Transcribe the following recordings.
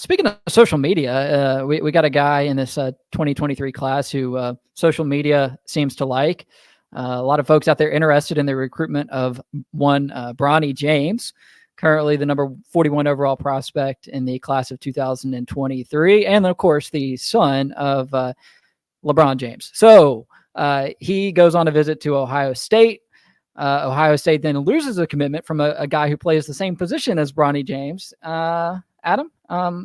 Speaking of social media, we got a guy in this 2023 class who social media seems to like. A lot of folks out there interested in the recruitment of one Bronny James, currently the number 41 overall prospect in the class of 2023, and of course the son of LeBron James. So he goes on a visit to Ohio State. Ohio State then loses a commitment from a guy who plays the same position as Bronny James. Adam,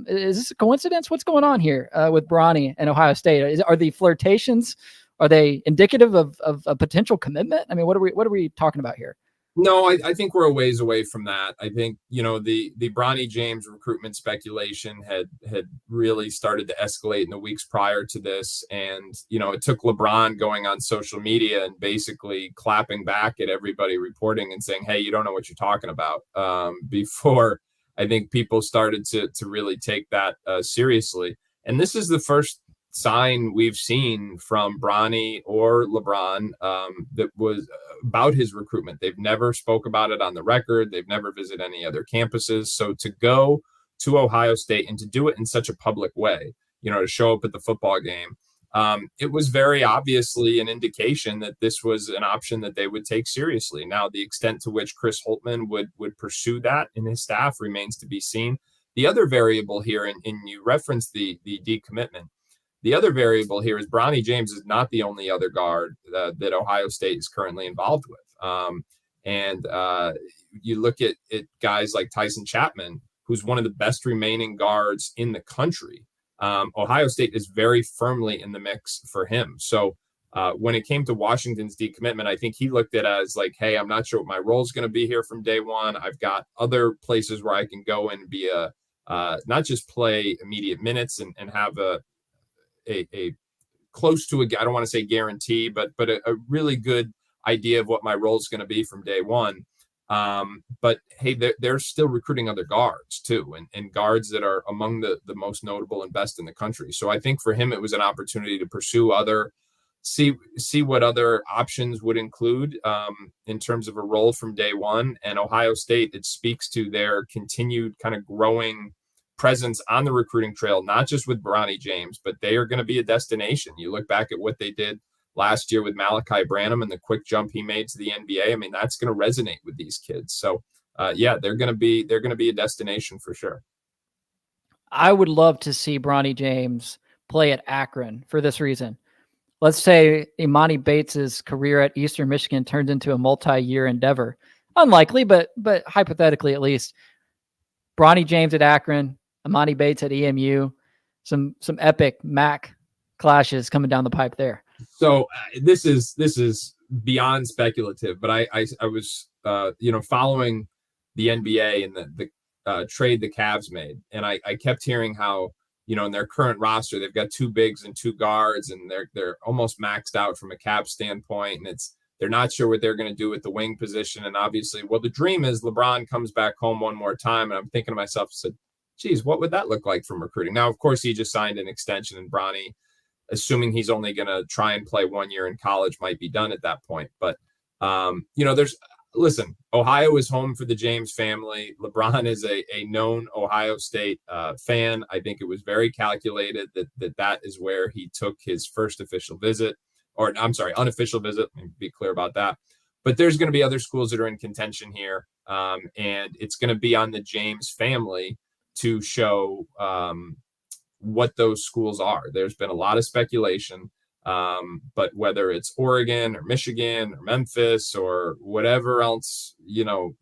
is this a coincidence? What's going on here with Bronny and Ohio State? Are the flirtations, are they indicative of a potential commitment? I mean, what are we talking about here? No, I think we're a ways away from that. I think, the Bronny James recruitment speculation had really started to escalate in the weeks prior to this. And, it took LeBron going on social media and basically clapping back at everybody reporting and saying, hey, you don't know what you're talking about, before I think people started to really take that seriously. And this is the first sign we've seen from Bronny or LeBron that was about his recruitment. They've never spoke about it on the record. They've never visited any other campuses. So to go to Ohio State and to do it in such a public way, to show up at the football game, it was very obviously an indication that this was an option that they would take seriously. Now, the extent to which Chris Holtmann would pursue that in his staff remains to be seen. The other variable here, and you referenced the decommitment, the other variable here is Bronny James is not the only other guard that Ohio State is currently involved with. You look at guys like Tyson Chapman, who's one of the best remaining guards in the country. Ohio State is very firmly in the mix for him. So when it came to Washington's decommitment, I think he looked at it as like, hey, I'm not sure what my role is going to be here from day one. I've got other places where I can go and be not just play immediate minutes and have a close to I don't want to say guarantee, but a really good idea of what my role is going to be from day one. But hey, they're still recruiting other guards too, and guards that are among the most notable and best in the country. So I think for him, it was an opportunity to pursue see what other options would include in terms of a role from day one. And Ohio State, it speaks to their continued kind of growing presence on the recruiting trail, not just with Bronny James, but they are going to be a destination. You look back at what they did last year with Malachi Branham and the quick jump he made to the NBA. I mean, that's going to resonate with these kids. So they're going to be a destination for sure. I would love to see Bronny James play at Akron for this reason. Let's say Imani Bates's career at Eastern Michigan turns into a multi-year endeavor. Unlikely, but hypothetically at least. Bronny James at Akron, Imani Bates at EMU, some epic MAC clashes coming down the pipe there. So this is beyond speculative, but I was following the NBA and the trade the Cavs made, and I kept hearing how in their current roster they've got 2 bigs and 2 guards, and they're almost maxed out from a cap standpoint, and they're not sure what they're going to do with the wing position. And obviously, the dream is LeBron comes back home one more time, and I'm thinking to myself, I said, geez, what would that look like from recruiting? Now, of course, he just signed an extension, and Bronny, assuming he's only going to try and play 1 year in college, might be done at that point. But, listen, Ohio is home for the James family. LeBron is a known Ohio State fan. I think it was very calculated that is where he took his first official visit, or I'm sorry, unofficial visit. Let me be clear about that. But there's going to be other schools that are in contention here. And it's going to be on the James family to show what those schools are. There's been a lot of speculation, but whether it's Oregon or Michigan or Memphis or whatever else,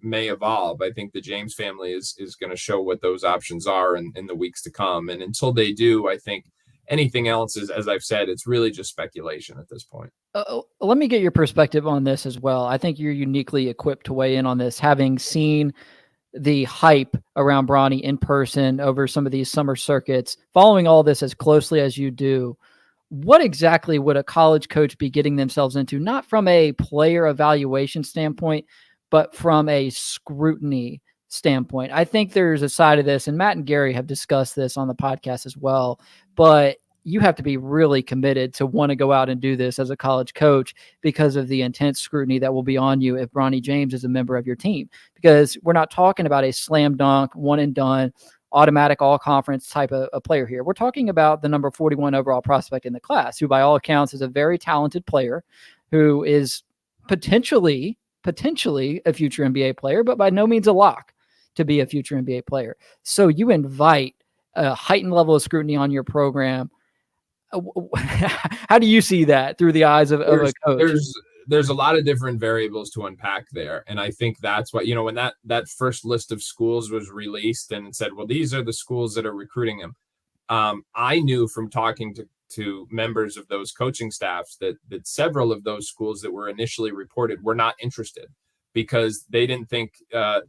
may evolve, I think the James family is going to show what those options are in the weeks to come. And until they do, I think anything else is, as I've said, it's really just speculation at this point. Let me get your perspective on this as well. I think you're uniquely equipped to weigh in on this, having seen the hype around Bronny in person over some of these summer circuits, following all this as closely as you do. What exactly would a college coach be getting themselves into, not from a player evaluation standpoint, but from a scrutiny standpoint? I think there's a side of this, and Matt and Gary have discussed this on the podcast as well, but you have to be really committed to want to go out and do this as a college coach because of the intense scrutiny that will be on you if Bronny James is a member of your team, because we're not talking about a slam dunk, one and done, automatic all conference type of a player here. We're talking about the number 41 overall prospect in the class, who by all accounts is a very talented player, who is potentially a future NBA player, but by no means a lock to be a future NBA player. So you invite a heightened level of scrutiny on your program. How do you see that through the eyes of a coach? There's a lot of different variables to unpack there. And I think that's what, when that first list of schools was released and it said, well, these are the schools that are recruiting him. I knew from talking to members of those coaching staffs that several of those schools that were initially reported were not interested because they didn't think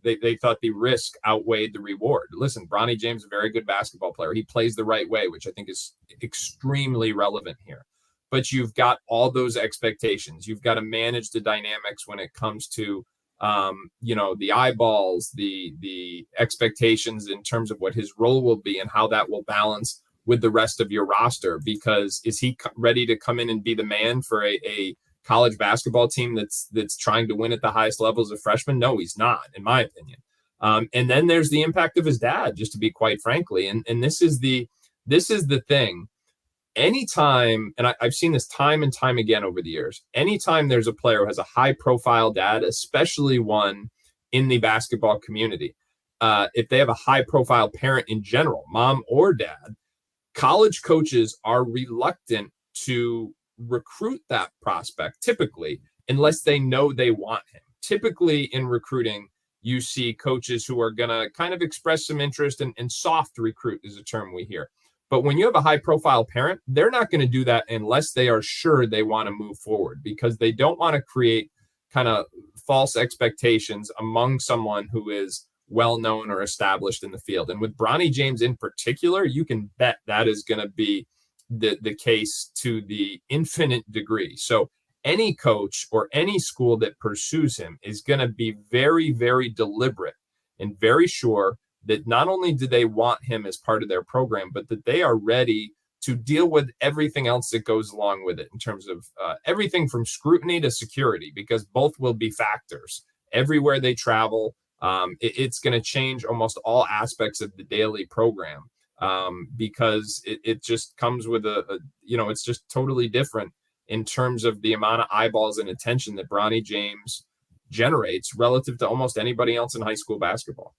they thought the risk outweighed the reward. Listen, Bronny James is a very good basketball player. He plays the right way, which I think is extremely relevant here. But you've got all those expectations. You've got to manage the dynamics when it comes to, the eyeballs, the expectations in terms of what his role will be and how that will balance with the rest of your roster. Because is he ready to come in and be the man for a college basketball team that's trying to win at the highest levels of freshman? No, he's not, in my opinion. And then there's the impact of his dad, just to be quite frankly. And this is the thing. Anytime, and I've seen this time and time again over the years, anytime there's a player who has a high profile dad, especially one in the basketball community, if they have a high profile parent in general, mom or dad, college coaches are reluctant to recruit that prospect typically, unless they know they want him. Typically in recruiting, you see coaches who are going to kind of express some interest, and soft recruit is a term we hear. But when you have a high profile parent, they're not going to do that unless they are sure they want to move forward, because they don't want to create kind of false expectations among someone who is well known or established in the field. And with Bronny James in particular, you can bet that is going to be the case to the infinite degree. So any coach or any school that pursues him is going to be very, very deliberate and very sure that not only do they want him as part of their program, but that they are ready to deal with everything else that goes along with it in terms of everything from scrutiny to security, because both will be factors everywhere they travel. It's going to change almost all aspects of the daily program because it just comes with it's just totally different in terms of the amount of eyeballs and attention that Bronny James generates relative to almost anybody else in high school basketball.